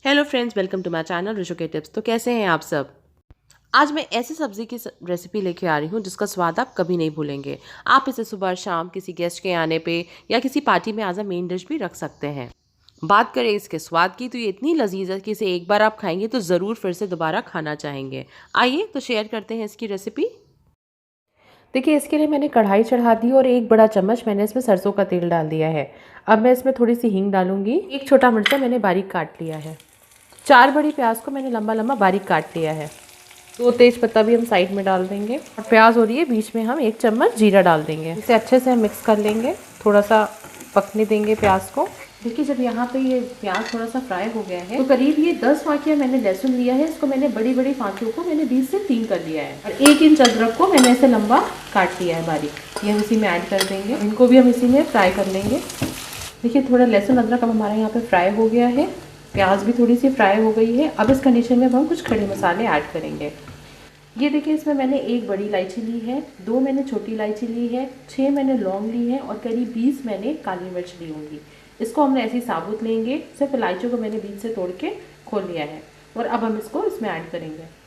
Hello friends, welcome to my channel Rishu के tips. तो कैसे हैं आप सब। आज मैं ऐसी सब्ज़ी की रेसिपी लेके आ रही हूँ जिसका स्वाद आप कभी नहीं भूलेंगे। आप इसे सुबह शाम किसी गेस्ट के आने पे या किसी पार्टी में एज अ मेन डिश भी रख सकते हैं। बात करें इसके स्वाद की तो ये इतनी लजीज है कि इसे एक बार आप खाएंगे तो ज़रूर फिर से दोबारा खाना चाहेंगे। आइए तो शेयर करते हैं इसकी रेसिपी। देखिए, इसके लिए मैंने कढ़ाई चढ़ा दी और एक बड़ा चम्मच मैंने इसमें सरसों का तेल डाल दिया है। अब मैं इसमें थोड़ी सी हींग डालूंगी। एक छोटा मिर्चा मैंने बारीक काट लिया है। 4 बड़ी प्याज को मैंने लंबा लंबा बारीक काट लिया है। 2 तेज पत्ता भी हम साइड में डाल देंगे और प्याज हो रही है बीच में हम 1 चम्मच जीरा डाल देंगे। इसे अच्छे से हम मिक्स कर लेंगे, थोड़ा सा पकने देंगे प्याज को। देखिए, जब यहाँ पे ये प्याज थोड़ा सा फ्राई हो गया है तो करीब ये 10 फाँकियाँ मैंने लहसुन लिया है। इसको मैंने बड़ी बड़ी फाँकियों को मैंने 20 से 3 कर लिया है और 1 इंच अदरक को मैंने ऐसे लंबा काट लिया है बारीक। ये हम इसी में ऐड कर देंगे, इनको भी हम इसी में फ्राई कर लेंगे। देखिए, थोड़ा लहसुन अदरक अब हमारे यहाँ पे फ्राई हो गया है, प्याज भी थोड़ी सी फ्राई हो गई है। अब इस कंडीशन में अब हम कुछ खड़े मसाले ऐड करेंगे। ये देखिए, इसमें मैंने 1 बड़ी इलायची ली है, 2 मैंने छोटी इलायची ली है, 6 मैंने लौंग ली है और करीब 20 मैंने काली मिर्च ली होंगी। इसको हमने ऐसे ही साबुत लेंगे। सिर्फ इलायचियों को मैंने बीच से तोड़ के खोल लिया है और अब हम इसको इसमें ऐड करेंगे।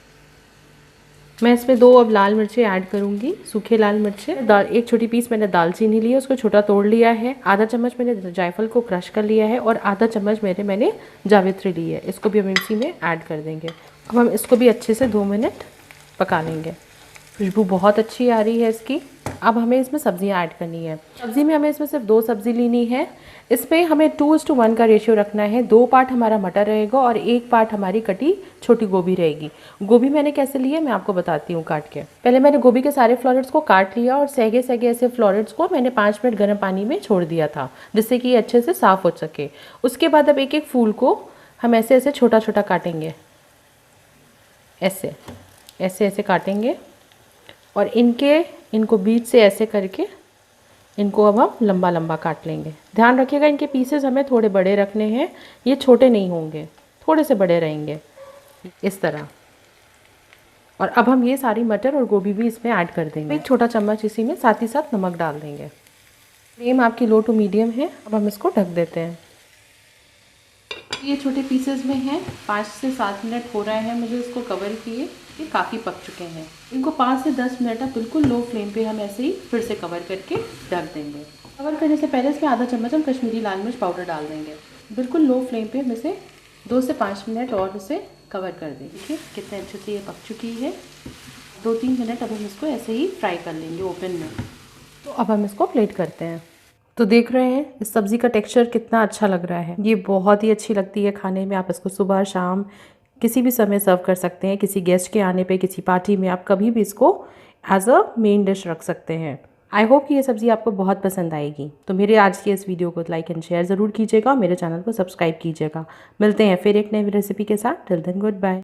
मैं इसमें 2 अब लाल मिर्चें ऐड करूंगी, सूखे लाल मिर्चें। एक छोटी पीस मैंने दालचीनी ली है, उसको छोटा तोड़ लिया है। आधा चम्मच मैंने जायफल को क्रश कर लिया है और आधा चम्मच मैंने जावित्री ली है। इसको भी हम इसी में ऐड कर देंगे। अब हम इसको भी अच्छे से 2 मिनट पका लेंगे। खुशबू बहुत अच्छी आ रही है इसकी। अब हमें इसमें सब्जियां ऐड करनी है। सब्जी में हमें इसमें सिर्फ 2 सब्जी लेनी है। इसमें हमें 2:1 का रेशियो रखना है। 2 पार्ट हमारा मटर रहेगा और 1 पार्ट हमारी कटी छोटी गोभी रहेगी। गोभी मैंने कैसे ली है मैं आपको बताती हूँ काट के। पहले मैंने गोभी के सारे फ्लोरेट्स को काट लिया और सगे सगे ऐसे फ्लोरेट्स को मैंने 5 मिनट गर्म पानी में छोड़ दिया था, जिससे कि ये अच्छे से साफ हो सके। उसके बाद अब एक एक फूल को हम ऐसे ऐसे छोटा छोटा काटेंगे, ऐसे ऐसे ऐसे काटेंगे और इनको बीच से ऐसे करके इनको अब हम लंबा लंबा काट लेंगे। ध्यान रखिएगा, इनके पीसेस हमें थोड़े बड़े रखने हैं, ये छोटे नहीं होंगे, थोड़े से बड़े रहेंगे इस तरह। और अब हम ये सारी मटर और गोभी भी इसमें ऐड कर देंगे। 1 छोटा चम्मच इसी में साथ ही साथ नमक डाल देंगे। फ्लेम आपकी लो टू मीडियम है। अब हम इसको ढक देते हैं। ये छोटे पीसेस में हैं, 5 से 7 मिनट हो रहे हैं मुझे इसको कवर किए। ये काफ़ी पक चुके हैं। इनको 5 से 10 मिनट तक बिल्कुल लो फ्लेम पे हम ऐसे ही फिर से कवर करके ढक देंगे। कवर करने से पहले इसमें आधा चम्मच हम कश्मीरी लाल मिर्च पाउडर डाल देंगे। बिल्कुल लो फ्लेम पे हम इसे 2 से 5 मिनट और इसे कवर कर देंगे। देखिए कितने अच्छे से ये पक चुकी है। 2-3 मिनट अब हम इसको ऐसे ही फ्राई कर लेंगे ओपन में। तो अब हम इसको प्लेट करते हैं। तो देख रहे हैं इस सब्ज़ी का टेक्सचर कितना अच्छा लग रहा है। ये बहुत ही अच्छी लगती है खाने में। आप इसको सुबह शाम किसी भी समय सर्व कर सकते हैं। किसी गेस्ट के आने पे, किसी पार्टी में आप कभी भी इसको एज अ मेन डिश रख सकते हैं। आई होप कि ये सब्ज़ी आपको बहुत पसंद आएगी। तो मेरे आज की इस वीडियो को लाइक एंड शेयर ज़रूर कीजिएगा और मेरे चैनल को सब्सक्राइब कीजिएगा। मिलते हैं फिर एक नई रेसिपी के साथ। Till then good bye.